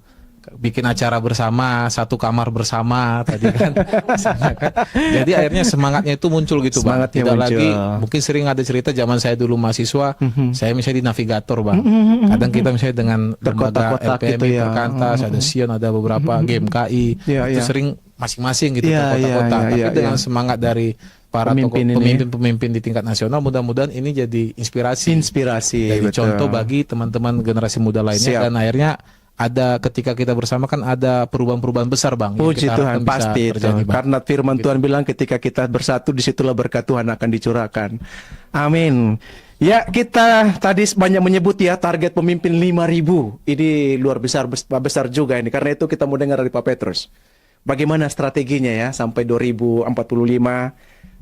bikin acara bersama, satu kamar bersama tadi kan. Misalnya kan. Jadi akhirnya semangatnya itu muncul gitu, Bang. Semangatnya Tidak muncul. lagi mungkin sering ada cerita zaman saya dulu mahasiswa, saya misalnya di navigator, Bang. Kadang kita misalnya dengan lembaga Terkotak-kotak LPMI, gitu ya. Perkantas, ada Sion, ada beberapa GMKI, Iya, itu iya. sering masing-masing gitu Iya, terkotak-kotak. iya, Tapi iya, dengan iya. semangat dari para tokoh Pemimpin ini. pemimpin-pemimpin di tingkat nasional, mudah-mudahan ini jadi inspirasi. Inspirasi. Jadi betul. contoh bagi teman-teman generasi muda lainnya. Siap. Dan akhirnya ada ketika kita bersama kan ada perubahan-perubahan besar, Bang, yang Puji kita Tuhan, harapkan bisa pasti itu. terjadi, Bang. Karena firman Tuhan bilang ketika kita bersatu, disitulah berkat Tuhan akan dicurahkan. Amin. Ya, kita tadi banyak menyebut ya target pemimpin 5.000. Ini luar besar juga ini. Karena itu kita mau dengar dari Pak Petrus. Bagaimana strateginya ya sampai 2045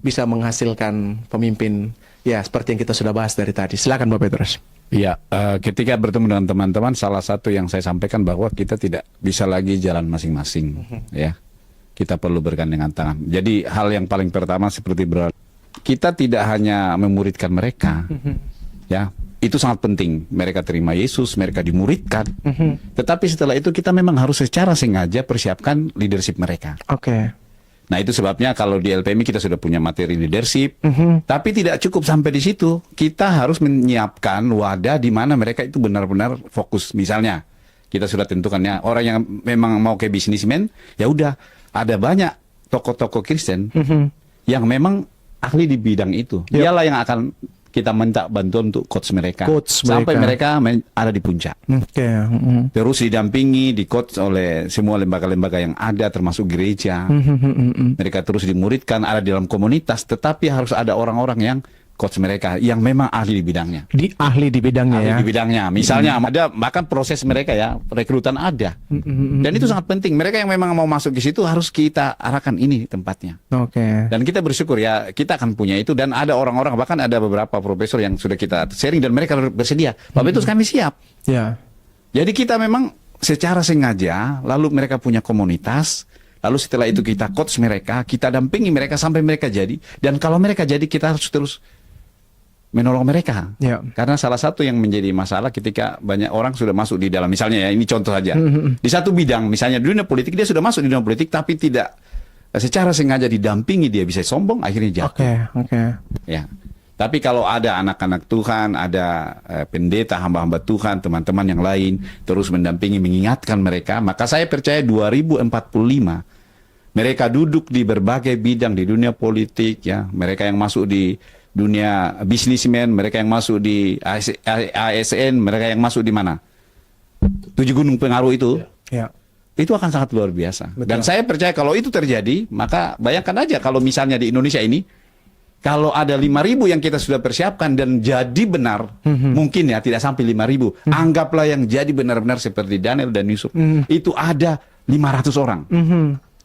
bisa menghasilkan pemimpin ya seperti yang kita sudah bahas dari tadi. Silakan Pak Petrus. Iya, ketika bertemu dengan teman-teman, salah satu yang saya sampaikan bahwa kita tidak bisa lagi jalan masing-masing, ya. Kita perlu bergandengan tangan. Jadi hal yang paling pertama seperti kita tidak hanya memuridkan mereka, ya. Itu sangat penting. Mereka terima Yesus, mereka dimuridkan. Tetapi setelah itu kita memang harus secara sengaja persiapkan leadership mereka. Oke. Nah itu sebabnya kalau di LPMI kita sudah punya materi leadership, tapi tidak cukup sampai di situ. Kita harus menyiapkan wadah di mana mereka itu benar-benar fokus. Misalnya kita sudah tentukan ya orang yang memang mau kayak bisnismen, ya udah ada banyak tokoh-tokoh Kristen yang memang ahli di bidang itu. Dialah yang akan kita minta bantuan untuk coach mereka, sampai mereka ada di puncak. Oke. Terus didampingi, di coach oleh semua lembaga-lembaga yang ada, termasuk gereja. Mereka terus dimuridkan, ada di dalam komunitas, tetapi harus ada orang-orang yang coach mereka yang memang ahli di bidangnya. Ahli di bidangnya Ahli ya. di bidangnya. Misalnya ada bahkan proses mereka ya, rekrutan ada. Dan itu sangat penting. Mereka yang memang mau masuk ke situ harus kita arahkan ini tempatnya. Oke. Dan kita bersyukur ya, kita akan punya itu dan ada orang-orang, bahkan ada beberapa profesor yang sudah kita sharing dan mereka bersedia. Pak Petrus kami siap. Ya. Jadi kita memang secara sengaja, lalu mereka punya komunitas, lalu setelah itu kita coach mereka, kita dampingi mereka sampai mereka jadi. Dan kalau mereka jadi kita harus terus menolong mereka. Ya. Karena salah satu yang menjadi masalah ketika banyak orang sudah masuk di dalam, misalnya ya ini contoh saja, di satu bidang, misalnya di dunia politik, dia sudah masuk di dunia politik tapi tidak secara sengaja didampingi, dia bisa sombong, akhirnya jatuh. Oke. Ya. Tapi kalau ada anak-anak Tuhan, ada pendeta, hamba-hamba Tuhan, teman-teman yang lain, terus mendampingi, mengingatkan mereka, maka saya percaya 2045, mereka duduk di berbagai bidang di dunia politik, ya, mereka yang masuk di dunia bisnismen, mereka yang masuk di ASN, mereka yang masuk di mana? 7 gunung pengaruh itu. Ya. Itu akan sangat luar biasa. Betul. Dan saya percaya kalau itu terjadi, maka bayangkan aja kalau misalnya di Indonesia ini, kalau ada 5.000 yang kita sudah persiapkan dan jadi benar, mungkin ya tidak sampai 5.000. Anggaplah yang jadi benar-benar seperti Daniel dan Yusuf. Itu ada 500 orang.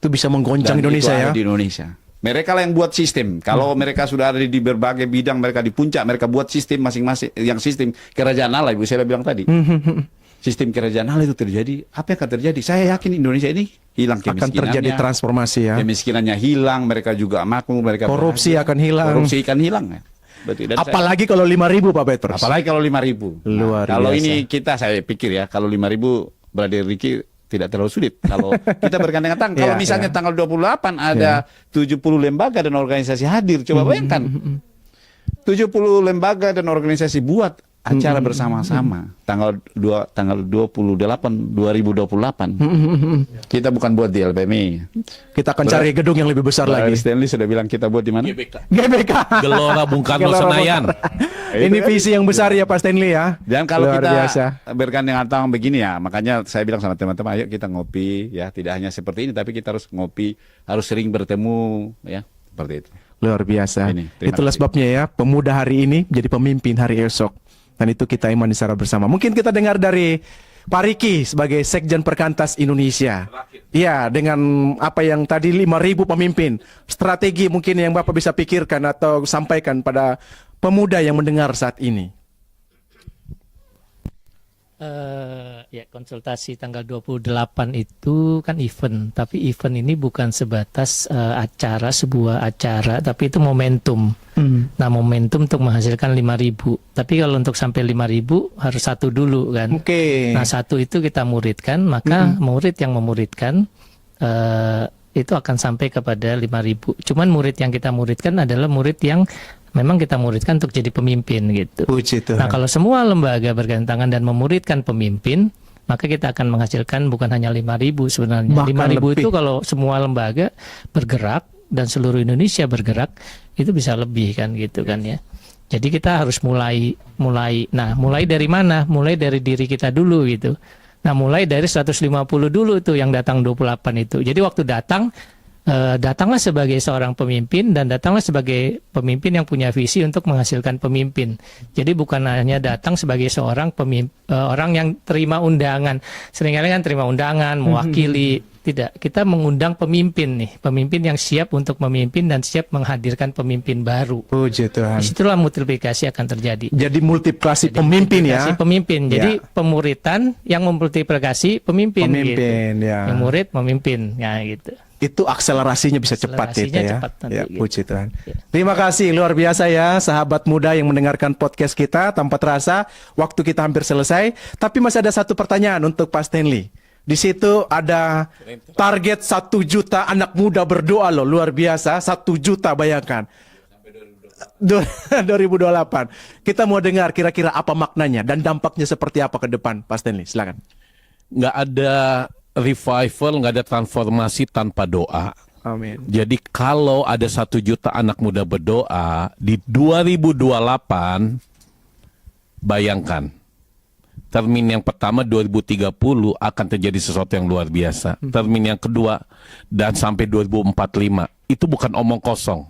Itu bisa menggoncang Dan Indonesia itu ya. ada di Indonesia. Mereka lah yang buat sistem. Kalau mereka sudah ada di berbagai bidang, mereka di puncak, mereka buat sistem masing-masing. Yang sistem kerajaan Allah, Ibu saya bilang tadi. Sistem kerajaan Allah itu terjadi. Apa yang akan terjadi? Saya yakin Indonesia ini hilang Akan kemiskinannya. terjadi transformasi ya. Kemiskinannya hilang, mereka juga makmur, mereka Korupsi bahagia. akan hilang. Korupsi akan hilang ya. Betul. Dan Apalagi kalau 5.000 Pak Petrus. apalagi kalau 5.000. Luar Kalau biasa. ini saya pikir ya, kalau 5.000 Brother Ricky tidak terlalu sulit. Kalau kita bergandengan tangan. Kalau Ya, misalnya ya. tanggal 28 ada 70 lembaga dan organisasi hadir, coba bayangkan. 70 lembaga dan organisasi buat acara bersama-sama tanggal 28 2028. Kita bukan buat di LPMI. Kita akan cari gedung yang lebih besar Brother lagi. Stanley sudah bilang kita buat di mana? GBK. Gelora Bung Karno Gelora Bung Senayan. Ini visi yang besar ya Pak Stanley ya. Dan kalau Luar kita biasa. bergandengan tangan begini ya, makanya saya bilang sama teman-teman, ayo kita ngopi ya, tidak hanya seperti ini, tapi kita harus ngopi, harus sering bertemu ya, seperti itu. Luar biasa. Ini, terima Itulah kasih. sebabnya ya, pemuda hari ini jadi pemimpin hari esok. Dan itu kita imani secara bersama. Mungkin kita dengar dari Pak Riki sebagai Sekjen Perkantas Indonesia. Iya, dengan apa yang tadi 5.000 pemimpin. Strategi mungkin yang Bapak bisa pikirkan atau sampaikan pada pemuda yang mendengar saat ini. Ya, konsultasi tanggal 28 itu kan event, tapi event ini bukan sebatas sebuah acara, tapi itu momentum. Nah, momentum untuk menghasilkan 5.000. Tapi kalau untuk sampai 5.000 harus satu dulu kan. Oke. Nah, satu itu kita muridkan, maka murid yang memuridkan itu akan sampai kepada 5.000. Cuman murid yang kita muridkan adalah murid yang memang kita muridkan untuk jadi pemimpin gitu. Puji Tuhan. Nah, kalau semua lembaga bergandengan tangan dan memuridkan pemimpin, maka kita akan menghasilkan bukan hanya 5.000 sebenarnya. Bahkan 5.000 itu lebih. kalau semua lembaga bergerak dan seluruh Indonesia bergerak, itu bisa lebih kan gitu kan ya. Jadi kita harus mulai. Nah, mulai dari mana? Mulai dari diri kita dulu gitu. Nah, mulai dari 150 dulu tuh yang datang 28 itu. Jadi waktu datanglah sebagai seorang pemimpin dan datanglah sebagai pemimpin yang punya visi untuk menghasilkan pemimpin. Jadi bukan hanya datang sebagai seorang orang yang terima undangan. Seringkali kan terima undangan, mewakili. Tidak, kita mengundang pemimpin nih, pemimpin yang siap untuk memimpin dan siap menghadirkan pemimpin baru. Puji Tuhan. Disitulah multiplikasi akan terjadi. Jadi multiplikasi pemimpin ya. Multiplikasi pemimpin. Jadi Ya. pemuritan yang memultiplikasi pemimpin. Pemimpin, gitu. ya. Yang murid memimpin, ya gitu. Itu akselerasinya bisa cepat itu Akselerasinya ya. cepat nanti, Ya, gitu. puji Tuhan. Ya. Terima kasih luar biasa ya sahabat muda yang mendengarkan podcast kita. Tanpa terasa waktu kita hampir selesai, tapi masih ada satu pertanyaan untuk Pak Stanley. Di situ ada target 1 juta anak muda berdoa loh, luar biasa. 1 juta bayangkan. 2028. Kita mau dengar kira-kira apa maknanya dan dampaknya seperti apa ke depan, Pak Stanley. Silakan. Nggak ada revival, nggak ada transformasi tanpa doa. Amin. Jadi kalau ada 1 juta anak muda berdoa di 2028, bayangkan. Termin yang pertama 2030 akan terjadi sesuatu yang luar biasa. Termin yang kedua dan sampai 2045 itu bukan omong kosong.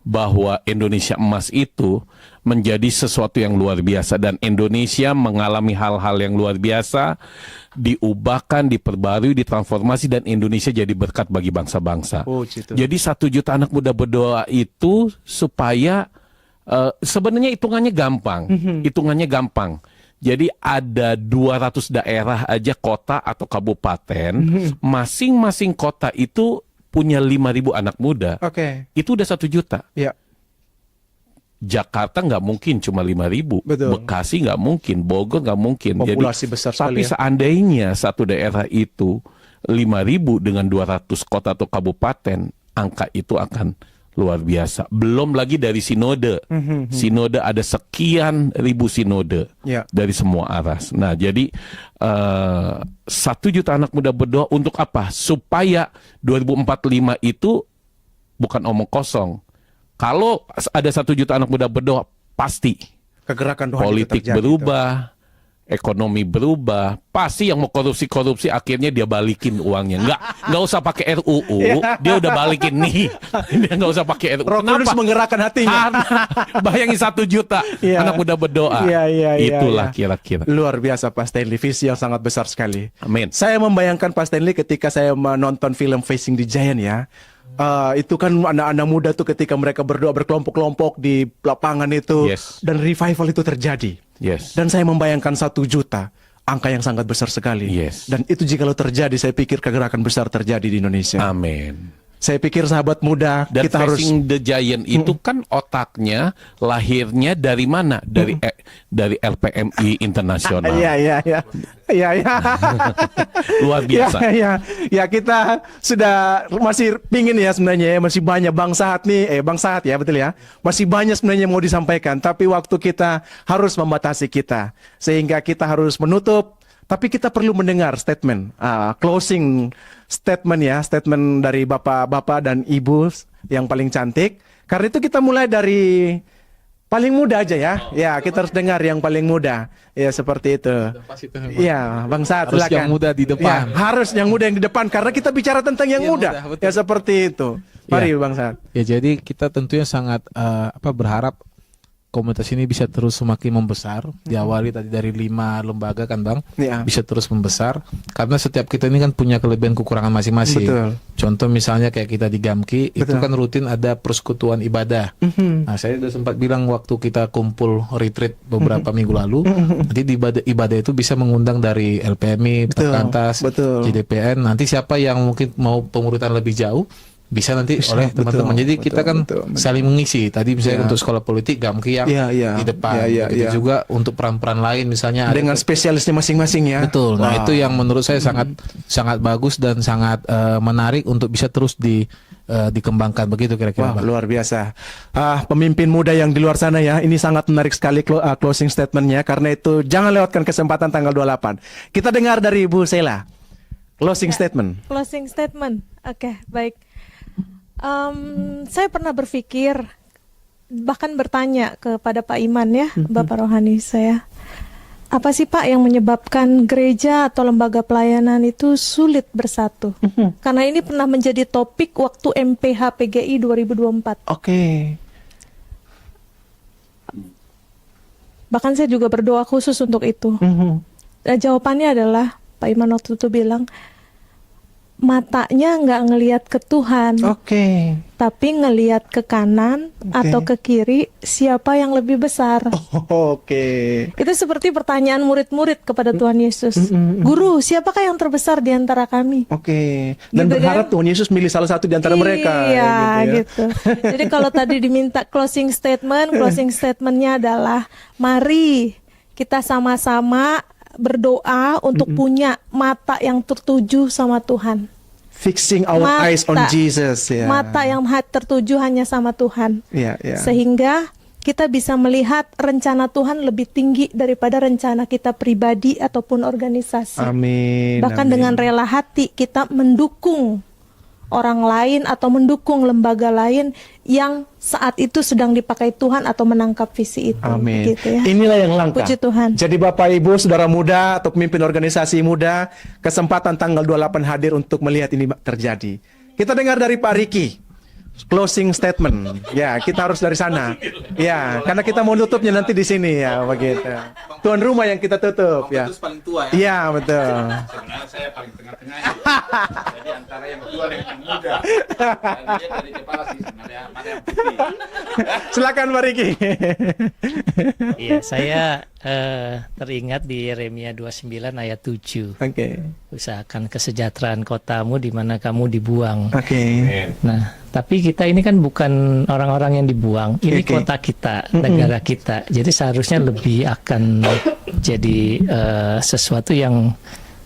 Bahwa Indonesia emas itu menjadi sesuatu yang luar biasa dan Indonesia mengalami hal-hal yang luar biasa, diubahkan, diperbarui, ditransformasi dan Indonesia jadi berkat bagi bangsa-bangsa. Puji Tuhan. Jadi 1 juta anak muda berdoa itu supaya sebenarnya hitungannya gampang. Hitungannya gampang. Jadi ada 200 daerah aja kota atau kabupaten, masing-masing kota itu punya 5.000 anak muda. Oke. Itu udah 1 juta. Ya. Jakarta nggak mungkin cuma 5.000. Betul. Bekasi nggak mungkin, Bogor nggak mungkin. Populasi besar sekali Tapi ya. seandainya satu daerah itu 5.000 dengan 200 kota atau kabupaten, angka itu akan luar biasa. Belum lagi dari sinode. Sinode ada sekian ribu sinode Ya. dari semua arah. Nah, jadi 1 juta anak muda berdoa untuk apa? Supaya 2045 itu bukan omong kosong. Kalau ada 1 juta anak muda berdoa, pasti Kegerakan rohani politik itu terjadi, berubah, ekonomi berubah, pasti yang mau korupsi akhirnya dia balikin uangnya. Nggak usah pakai RUU, dia udah balikin nih. Dia nggak usah pakai RUU. Roh Kudus menggerakkan hatinya. Karena bayangin 1 juta Iya. anak muda berdoa. Iya. Itulah kira-kira. Luar biasa Pak Stanley, visi yang sangat besar sekali. Amin. Saya membayangkan Pak Stanley ketika saya menonton film Facing the Giant ya. Itu kan anak-anak muda tuh ketika mereka berdoa berkelompok-kelompok di lapangan itu. Yes. Dan revival itu terjadi. Yes. Dan saya membayangkan 1 juta angka yang sangat besar sekali. Yes. Dan itu jikalau terjadi, saya pikir kegerakan besar terjadi di Indonesia. Amin. Saya pikir sahabat muda, Dan kita harus Facing the Giant itu kan otaknya lahirnya dari mana? Dari LPMI Internasional. Iya, iya, iya. Iya, iya. Luar biasa. Ya, ya, kita sudah masih pingin ya sebenarnya ya, masih banyak bangsaat nih, bangsaat ya betul ya. Masih banyak sebenarnya yang mau disampaikan, tapi waktu kita harus membatasi kita. Sehingga kita harus menutup, tapi kita perlu mendengar statement, closing statement ya, statement dari bapak-bapak dan ibu yang paling cantik. Karena itu kita mulai dari paling muda aja ya. Ya, kita harus dengar yang paling muda. Ya, seperti itu. Iya, Bang Saad, Harus silakan. yang muda di depan. Ya, harus yang muda yang di depan karena kita bicara tentang yang Yang muda. muda, betul. Ya, seperti itu. Mari Bang Saad. Ya, jadi kita tentunya sangat berharap komunitas ini bisa terus semakin membesar. Diawali tadi dari 5 lembaga kan Bang, Ya. bisa terus membesar. Karena setiap kita ini kan punya kelebihan kekurangan masing-masing. Betul. Contoh misalnya kayak kita di Gamki, itu Betul. kan rutin ada persekutuan ibadah. Nah, saya sudah sempat bilang waktu kita kumpul retreat beberapa minggu lalu, nanti di ibadah itu bisa mengundang dari LPMI, Betul, Perkantas, betul. JDPN. Nanti siapa yang mungkin mau pengurutan lebih jauh bisa nanti oleh teman-teman. betul, Jadi kita kan betul. saling mengisi. Tadi misalnya Ya. untuk sekolah politik Gamki yang Ya, ya. di depan. Ya, ya, Begitu ya. juga untuk peran-peran lain misalnya ada Dengan spesialisnya masing-masing ya. betul. Nah, Wah. itu yang menurut saya sangat bagus dan sangat menarik untuk bisa terus dikembangkan begitu kira-kira. Wah, Bang. luar biasa. Pemimpin muda yang di luar sana ya, ini sangat menarik sekali closing statementnya. Karena itu jangan lewatkan kesempatan tanggal 28. Kita dengar dari Ibu Sela. Closing statement. Closing statement. Oke, baik. Saya pernah berpikir, bahkan bertanya kepada Pak Iman ya, Bapak Rohani saya, apa sih Pak yang menyebabkan gereja atau lembaga pelayanan itu sulit bersatu? Karena ini pernah menjadi topik waktu MPH PGI 2024. Oke. Bahkan saya juga berdoa khusus untuk itu. Dan jawabannya adalah, Pak Iman waktu itu bilang, matanya nggak ngelihat ke Tuhan, Oke. tapi ngelihat ke kanan atau ke kiri, siapa yang lebih besar. Oke. Itu seperti pertanyaan murid-murid kepada Tuhan Yesus. Guru, siapakah yang terbesar di antara kami? Oke. Dan Gitu berharap kan? Tuhan Yesus milih salah satu di antara mereka. Iya, ya. gitu. Jadi kalau tadi diminta closing statementnya adalah, mari kita sama-sama berdoa untuk punya mata yang tertuju sama Tuhan. Fixing our eyes on Jesus ya. Mata yang tertuju hanya sama Tuhan. Iya, iya. Sehingga kita bisa melihat rencana Tuhan lebih tinggi daripada rencana kita pribadi ataupun organisasi. Amin. Bahkan amin. dengan rela hati kita mendukung orang lain atau mendukung lembaga lain yang saat itu sedang dipakai Tuhan atau menangkap visi itu. Amin. Gitu ya. Inilah yang langka. Puji Tuhan. Jadi Bapak Ibu, saudara muda atau pemimpin organisasi muda, kesempatan tanggal 28 hadir untuk melihat ini terjadi. Kita dengar dari Pak Riki. Closing statement. Ya, kita harus dari sana. Ya, karena kita mau nutupnya nanti di sini ya, begitu. Tuan rumah yang kita tutup ya. paling tua ya. Iya, betul. Sebenarnya saya paling tengah-tengah. Jadi antara yang tua dengan yang muda. Dan dia dari kepala sih sebenarnya mana yang putih. Silakan Pak Riki. Iya, saya teringat di Yeremia 29 ayat 7. Oke. Usahakan kesejahteraan kotamu di mana kamu dibuang. Oke. Nah, tapi kita ini kan bukan orang-orang yang dibuang. Ini Oke. kota kita, negara kita. Jadi seharusnya lebih akan jadi sesuatu yang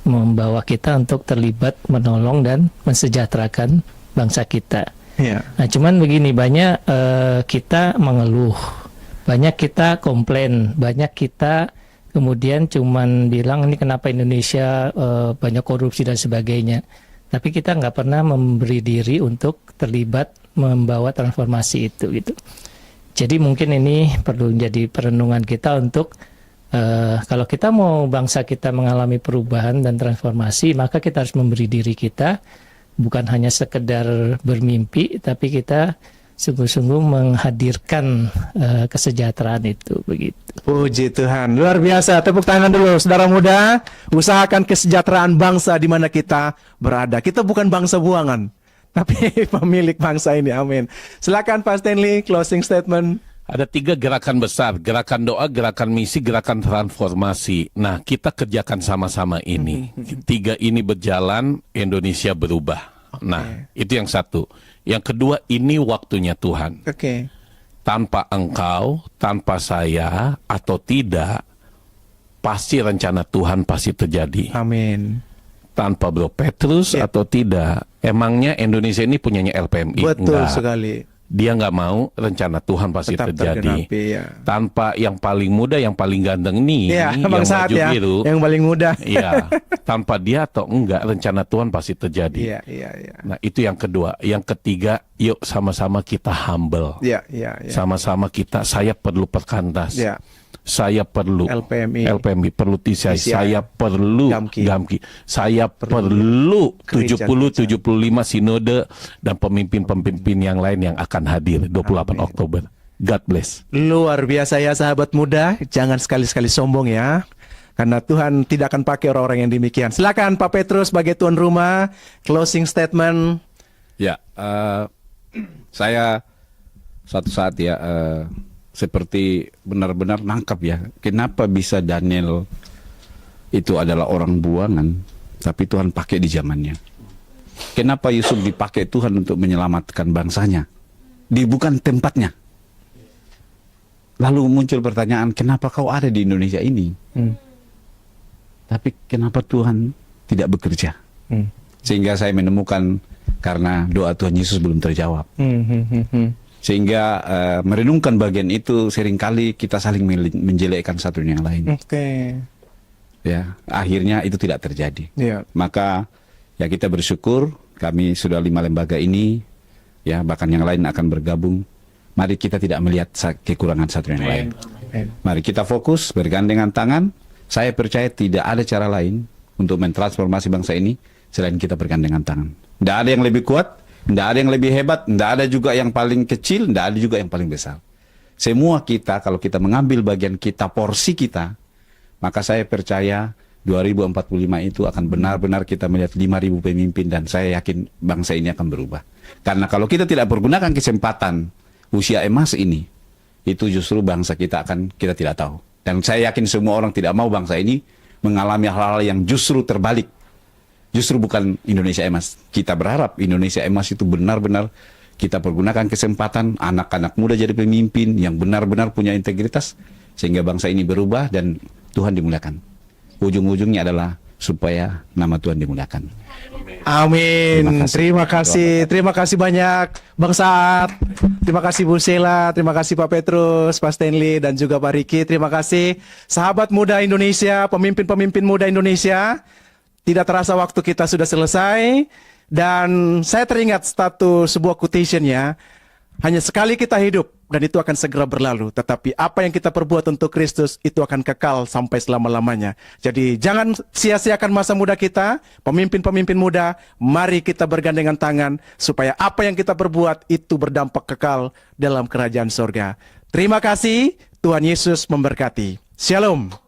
membawa kita untuk terlibat menolong dan mensejahterakan bangsa kita. Iya. Nah, cuman begini, banyak kita mengeluh, banyak kita komplain, banyak kita kemudian cuman bilang ini kenapa Indonesia banyak korupsi dan sebagainya. Tapi kita nggak pernah memberi diri untuk terlibat membawa transformasi itu gitu. Jadi mungkin ini perlu menjadi perenungan kita untuk kalau kita mau bangsa kita mengalami perubahan dan transformasi, maka kita harus memberi diri kita bukan hanya sekedar bermimpi, tapi kita sungguh-sungguh menghadirkan kesejahteraan itu begitu. Puji Tuhan, luar biasa. Tepuk tangan dulu, saudara muda. Usahakan kesejahteraan bangsa di mana kita berada. Kita bukan bangsa buangan, tapi pemilik bangsa ini. Amin. Silakan Pak Stanley, closing statement. Ada 3 gerakan besar, gerakan doa, gerakan misi, gerakan transformasi. Nah, kita kerjakan sama-sama ini. 3 ini berjalan, Indonesia berubah. Nah, itu yang satu. Yang kedua, ini waktunya Tuhan. Oke. Tanpa engkau, tanpa saya, atau tidak, pasti rencana Tuhan pasti terjadi. Amin. Tanpa Bro Petrus Ya. atau tidak, emangnya Indonesia ini punyanya LPMI? Betul Enggak. sekali. Dia nggak mau, rencana Tuhan pasti Tetap terjadi. tergenapi, ya. Tanpa yang paling muda, yang paling ganteng nih, Iya, yang Bang Saad baju ya, biru, yang paling muda. iya, tanpa dia atau enggak, rencana Tuhan pasti terjadi. Iya, iya, iya. Nah, itu yang kedua. Yang ketiga, yuk sama-sama kita humble. Iya, iya, iya. Sama-sama kita, saya perlu perkantas. Iya. Saya perlu LPMI. perlu TCI, TCI. saya perlu Gamki. saya perlu Gereja. 75 sinode dan pemimpin-pemimpin yang lain yang akan hadir 28 Oktober. God bless. Luar biasa ya sahabat muda, jangan sekali-sekali sombong ya. Karena Tuhan tidak akan pakai orang-orang yang demikian. Silakan Pak Petrus sebagai tuan rumah, closing statement. Ya, saya suatu saat ya seperti benar-benar nangkap ya, kenapa bisa Daniel itu adalah orang buangan, tapi Tuhan pakai di zamannya. Kenapa Yusuf dipakai Tuhan untuk menyelamatkan bangsanya, di bukan tempatnya. Lalu muncul pertanyaan, kenapa kau ada di Indonesia ini? Tapi kenapa Tuhan tidak bekerja? Sehingga saya menemukan karena doa Tuhan Yesus belum terjawab. Sehingga merenungkan bagian itu, seringkali kita saling menjelekkan satu yang lain. Oke. Ya, akhirnya itu tidak terjadi. Iya. Maka ya kita bersyukur kami sudah 5 lembaga ini, ya bahkan yang lain akan bergabung. Mari kita tidak melihat kekurangan satu yang lain. Mari kita fokus bergandengan tangan. Saya percaya tidak ada cara lain untuk mentransformasi bangsa ini selain kita bergandengan tangan. Tidak ada yang lebih kuat, tidak ada yang lebih hebat, tidak ada juga yang paling kecil, tidak ada juga yang paling besar. Semua kita, kalau kita mengambil bagian kita, porsi kita, maka saya percaya 2045 itu akan benar-benar kita melihat 5.000 pemimpin, dan saya yakin bangsa ini akan berubah. Karena kalau kita tidak pergunakan kesempatan usia emas ini, itu justru bangsa kita tidak tahu. Dan saya yakin semua orang tidak mau bangsa ini mengalami hal-hal yang justru terbalik. Justru bukan Indonesia emas. Kita berharap Indonesia emas itu benar-benar kita pergunakan kesempatan, anak-anak muda jadi pemimpin yang benar-benar punya integritas, sehingga bangsa ini berubah dan Tuhan dimuliakan. Ujung-ujungnya adalah supaya nama Tuhan dimuliakan. Amin. Terima kasih banyak Bang Saad. Terima kasih Bu Sheila, terima kasih Pak Petrus, Pak Stanley, dan juga Pak Riki. Terima kasih sahabat muda Indonesia, pemimpin-pemimpin muda Indonesia. Tidak terasa waktu kita sudah selesai, dan saya teringat sebuah quotation ya. Hanya sekali kita hidup dan itu akan segera berlalu, tetapi apa yang kita perbuat untuk Kristus itu akan kekal sampai selama-lamanya. Jadi jangan sia-siakan masa muda kita, pemimpin-pemimpin muda, mari kita bergandengan tangan supaya apa yang kita perbuat itu berdampak kekal dalam kerajaan surga. Terima kasih, Tuhan Yesus memberkati. Shalom.